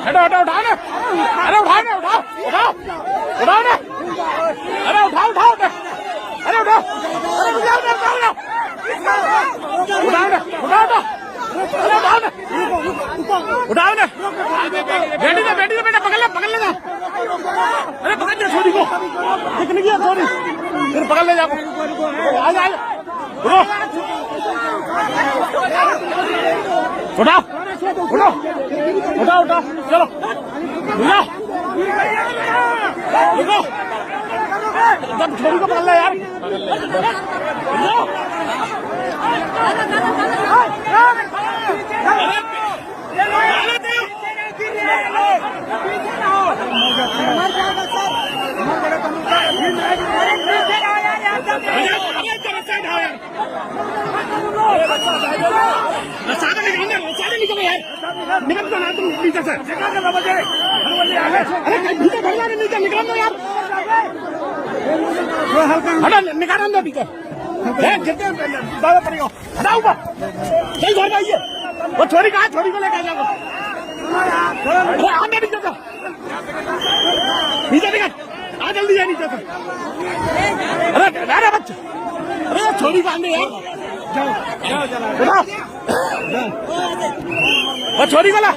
हटो हटो उठाओ ना, अरे उठाओ ना, उठाओ उठाओ उठाओ ना, अरे उठाओ उठाओ ना, अरे उठाओ, अरे उठाओ ना, उठाओ ना, उठाओ ना, उठाओ ना, अरे उठाओ ना, उठाओ ना, बेटी ने बेटा पकड़ ले ना, अरे पकड़ ले छोरी को, कितनी की है छोरी, फिर पकड़ ले जाओ, आ जा उठो, उठाओ उठो उठाओ उठाओ चलो उठो उठो जब छोरी को पकड़ ले यार निकल दो ना तुम नीचे से अरे नीचे भर जाने नीचे निकल दो यार हटो निकाल दो नीचे गिरते दादा पड़ेगा हटाओ ऊपर सही घर जाइए वो छोरी कहाँ छोरी को लेकर जाओ आने नीचे से नीचे निकल आ जल्दी जाए नीचे से अरे अरे बच्चे अरे छोरी को आने यार जाओ वो छोरी को ला